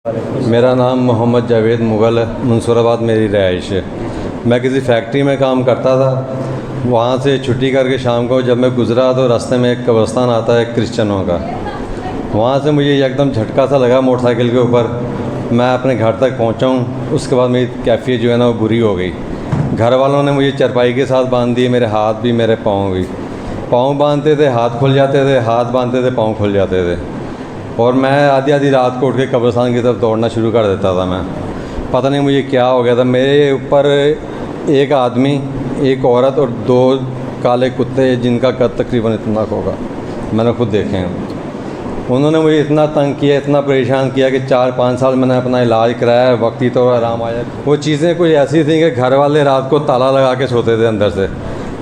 मेरा नाम मोहम्मद जावेद मुग़ल है। मंसूराबाद मेरी रहाइश है। मैं किसी फैक्ट्री में काम करता था। वहाँ से छुट्टी करके शाम को जब मैं गुज़रा तो रास्ते में एक कब्रिस्तान आता है क्रिश्चियनों का। वहाँ से मुझे एकदम झटका सा लगा मोटरसाइकिल के ऊपर। मैं अपने घर तक पहुँचा हूँ। उसके बाद मेरी कैफियत जो है ना वो बुरी हो गई। घर वालों ने मुझे चारपाई के साथ बांध दिए, मेरे हाथ भी मेरे पाँव भी। पाँव बांधते थे हाथ खुल जाते थे, हाथ बांधते थे पाँव खुल जाते थे। और मैं आधी आधी रात को उठ के कब्रिस्तान की तरफ दौड़ना शुरू कर देता था। मैं पता नहीं मुझे क्या हो गया था। मेरे ऊपर एक आदमी, एक औरत और दो काले कुत्ते जिनका कद तकरीबन इतना होगा, मैंने खुद देखे हैं। उन्होंने मुझे इतना तंग किया, इतना परेशान किया कि 4-5 साल मैंने अपना इलाज कराया, वक्ती तो आराम आया। वो चीज़ें कोई ऐसी थी कि घर वाले रात को ताला लगा के सोते थे अंदर से।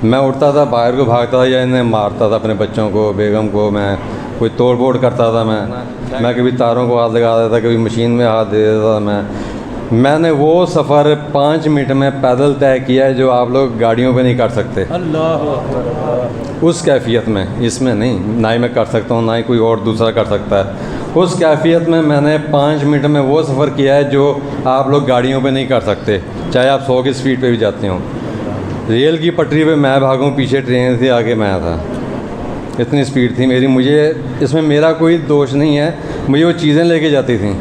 मैं उठता था बाहर को भागता था या इन्हें मारता था, अपने बच्चों को, बेगम को। मैं कोई तोड़ फोड़ करता था। मैं कभी तारों को हाथ लगा देता, कभी मशीन में हाथ दे देता था। मैंने वो सफ़र 5 मिनट में पैदल तय किया है जो आप लोग गाड़ियों पे नहीं कर सकते। अल्लाह। उस कैफियत में, इसमें नहीं, ना ही मैं कर सकता हूँ ना ही कोई और दूसरा कर सकता है। उस कैफियत में मैंने 5 मिनट में वो सफ़र किया है जो आप लोग गाड़ियों पे नहीं कर सकते, चाहे आप 100 की स्पीड पे भी जाते हो। रेल की पटरी पे मैं भागूँ, पीछे ट्रेन थी, आगे मैं था। इतनी स्पीड थी मेरी। मुझे इसमें मेरा कोई दोष नहीं है, मुझे वो चीज़ें लेके जाती थी।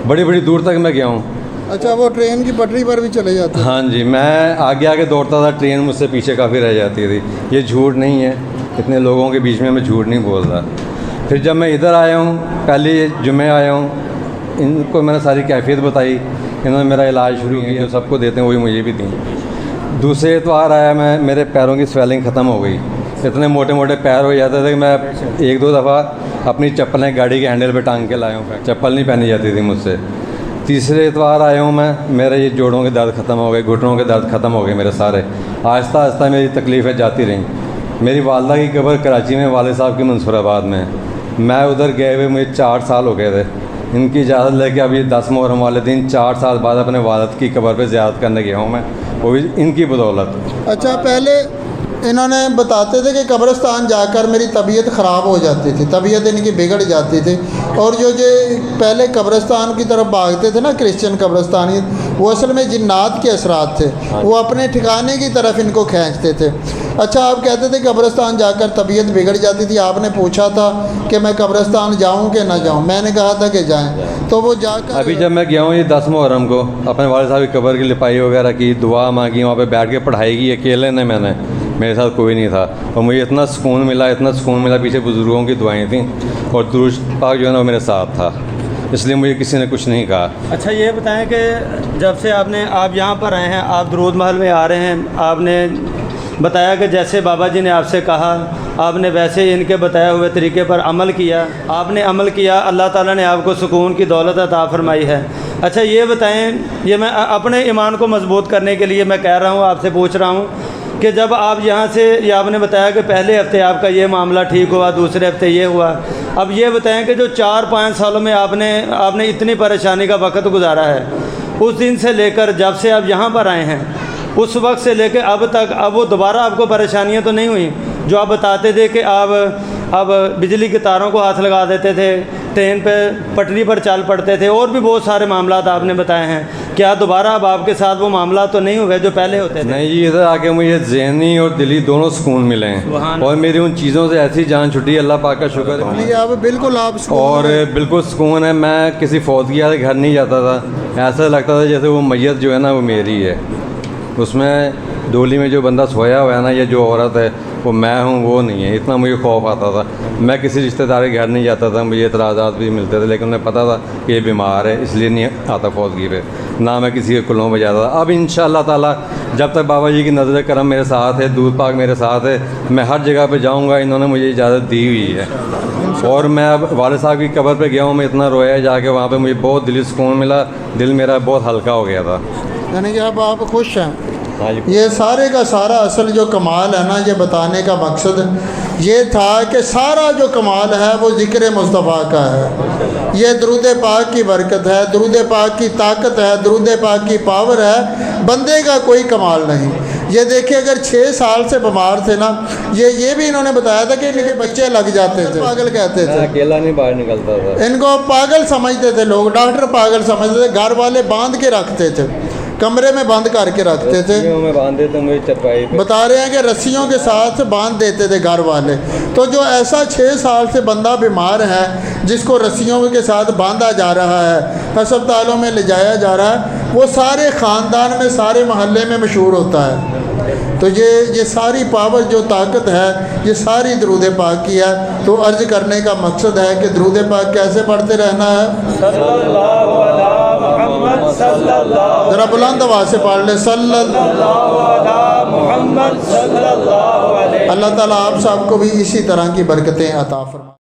बड़ी बड़ी दूर तक मैं गया हूँ। अच्छा, वो ट्रेन की पटरी पर भी चले जाते? हाँ जी, मैं आगे आगे दौड़ता था, ट्रेन मुझसे पीछे काफ़ी रह जाती थी। ये झूठ नहीं है, इतने लोगों के बीच में मैं झूठ नहीं बोल रहा। फिर जब मैं इधर आया हूँ, पहले जुम्मे आया हूँ, इनको मैंने सारी कैफियत बताई। इन्होंने मेरा इलाज शुरू किया, जो सबको देते हैं वही मुझे भी दी। दूसरे एतवार आया मैं, मेरे पैरों की स्वेलिंग ख़त्म हो गई। इतने मोटे मोटे पैर हो जाते थे कि मैं 1-2 दफ़ा अपनी चप्पलें गाड़ी के हैंडल पे टांग के लाया हूँ। चप्पल नहीं पहनी जाती थी मुझसे। तीसरे एतवार आया हूँ मैं, मेरे ये जोड़ों के दर्द ख़त्म हो गए, घुटनों के दर्द ख़त्म हो गए मेरे सारे। आहिस्ता आहिस्ता मेरी तकलीफ़ें जाती रहीं। मेरी वालदा की कब्र कराची में, वाले साहब की मंसूराबाद में। मैं उधर गए हुए मुझे 4 साल हो गए थे। इनकी इजाज़त लेके अब ये 10 मुहर्रम वाले दिन 4 साल बाद अपने वालद की कब्र पर ज़ियारत करने गया हूँ मैं, वो भी इनकी बदौलत। अच्छा, पहले इन्होंने बताते थे कि कब्रिस्तान जाकर मेरी तबीयत ख़राब हो जाती थी, तबीयत इनकी बिगड़ जाती थी। और जो पहले कब्रिस्तान की तरफ भागते थे ना क्रिश्चियन कब्रिस्तानी, वो असल में जिन्नात के असरात थे। वो अपने ठिकाने की तरफ इनको खींचते थे। अच्छा, आप कहते थे कब्रिस्तान जाकर तबीयत बिगड़ जाती थी। आपने पूछा था कि मैं कब्रिस्तान जाऊँ कि ना जाऊँ, मैंने कहा था कि जाएँ। तो वो जाकर अभी जब मैं गया हूँ ये 10 मुहर्रम को, अपने वाले साहब की कब्र की लिपाई वगैरह की, दुआ मांगी, वहाँ पे बैठ के पढ़ाई की अकेले ने मैंने, मेरे साथ कोई नहीं था। और मुझे इतना सुकून मिला, इतना सुकून मिला। पीछे बुज़ुर्गों की दुआएं थीं और दुरूद पाक जो है ना वो मेरे साथ था, इसलिए मुझे किसी ने कुछ नहीं कहा। अच्छा, ये बताएं कि जब से आप यहाँ पर आए हैं, आप दरूद महल में आ रहे हैं, आपने बताया कि जैसे बाबा जी ने आपसे कहा, आपने वैसे ही इनके बताए हुए तरीके पर अमल किया। आपने अमल किया, अल्लाह ताला ने आपको सुकून की दौलत अता फरमाई है। अच्छा, ये बताएं, ये मैं अपने ईमान को मजबूत करने के लिए मैं कह रहा हूँ, आपसे पूछ रहा हूँ कि जब आप यहाँ से, ये आपने बताया कि पहले हफ्ते आपका ये मामला ठीक हुआ, दूसरे हफ्ते ये हुआ। अब ये बताएं कि जो 4-5 सालों में आपने इतनी परेशानी का वक्त गुजारा है, उस दिन से लेकर जब से आप यहाँ पर आए हैं, उस वक्त से लेकर अब तक, अब वो दोबारा आपको परेशानियाँ तो नहीं हुई? जो आप बताते थे कि आप अब बिजली के तारों को हाथ लगा देते थे, ट्रेन पे पटरी पर चल पड़ते थे, और भी बहुत सारे मामला आपने बताए हैं। क्या दोबारा अब आपके साथ वो मामला तो नहीं हुए जो पहले होते थे? नहीं जी, इधर आके मुझे ज़हनी और दिली दोनों सुकून मिले हैं। और मेरी उन चीज़ों से ऐसी जान छुटी, अल्लाह पाक का शुक्र है। आप बिल्कुल और बिल्कुल सुकून है। मैं किसी फौतगी के घर नहीं जाता था, ऐसा लगता था जैसे वो मैयत जो है ना वो मेरी है। उसमें डोली में जो बंदा सोया हुआ है ना, या जो औरत है वो मैं हूँ, वो नहीं है। इतना मुझे खौफ आता था। मैं किसी रिश्तेदार के घर नहीं जाता था, मुझे इतराज़ात भी मिलते थे, लेकिन उन्हें पता था कि ये बीमार है, इसलिए नहीं आता फौतगी पे। ना मैं किसी के कुलों में जाता था। अब इंशाअल्लाह ताला जब तक बाबा जी की नज़र करम मेरे साथ है, दूध पाक मेरे साथ है, मैं हर जगह पे जाऊँगा। इन्होंने मुझे इजाज़त दी हुई है। और मैं अब वाले साहब की कब्र पे गया हूँ, मैं इतना रोया जाके वहाँ पे, मुझे बहुत दिली सुकून मिला, दिल मेरा बहुत हल्का हो गया था। यानी कि अब आप खुश हैं? ये सारे का सारा असल जो कमाल है ना, ये बताने का मकसद ये था कि सारा जो कमाल है वो ज़िक्र मुस्तफ़ा का है। ये दरूद पाक की बरकत है, दरूद पाक की ताकत है, दरूद पाक की पावर है। बंदे का कोई कमाल नहीं। ये देखिए अगर 6 साल से बीमार थे ना, ये भी इन्होंने बताया था कि इनके बच्चे लग जाते थे, पागल कहते मैं थे, अकेला नहीं बाहर निकलता था। इनको पागल समझते थे लोग, डॉक्टर पागल समझते थे, घर वाले बांध के रखते थे, कमरे में बंद करके रखते थे। रस्सियों में बांधे थे मुझे चरपाई पे। बता रहे हैं कि रस्सियों के साथ बांध देते थे घर वाले। तो जो ऐसा 6 साल से बंदा बीमार है जिसको रस्सियों के साथ बांधा जा रहा है, अस्पतालों में ले जाया जा रहा है, वो सारे ख़ानदान में, सारे मोहल्ले में मशहूर होता है। तो ये सारी पावर जो ताकत है ये सारी दरूद पाक की है। तो अर्ज़ करने का मकसद है कि दरूद पाक कैसे पढ़ते रहना है, सल्लल्लाहु अला मुहम्मद सल्लल्लाहु ज़रा बुलंद आवाज़ से पढ़ ले, सल्लल्लाहु अला मुहम्मद सल्लल्लाहु अलैहि। अल्लाह ताला आप सबको भी इसी तरह की बरकतें अता फरमाए।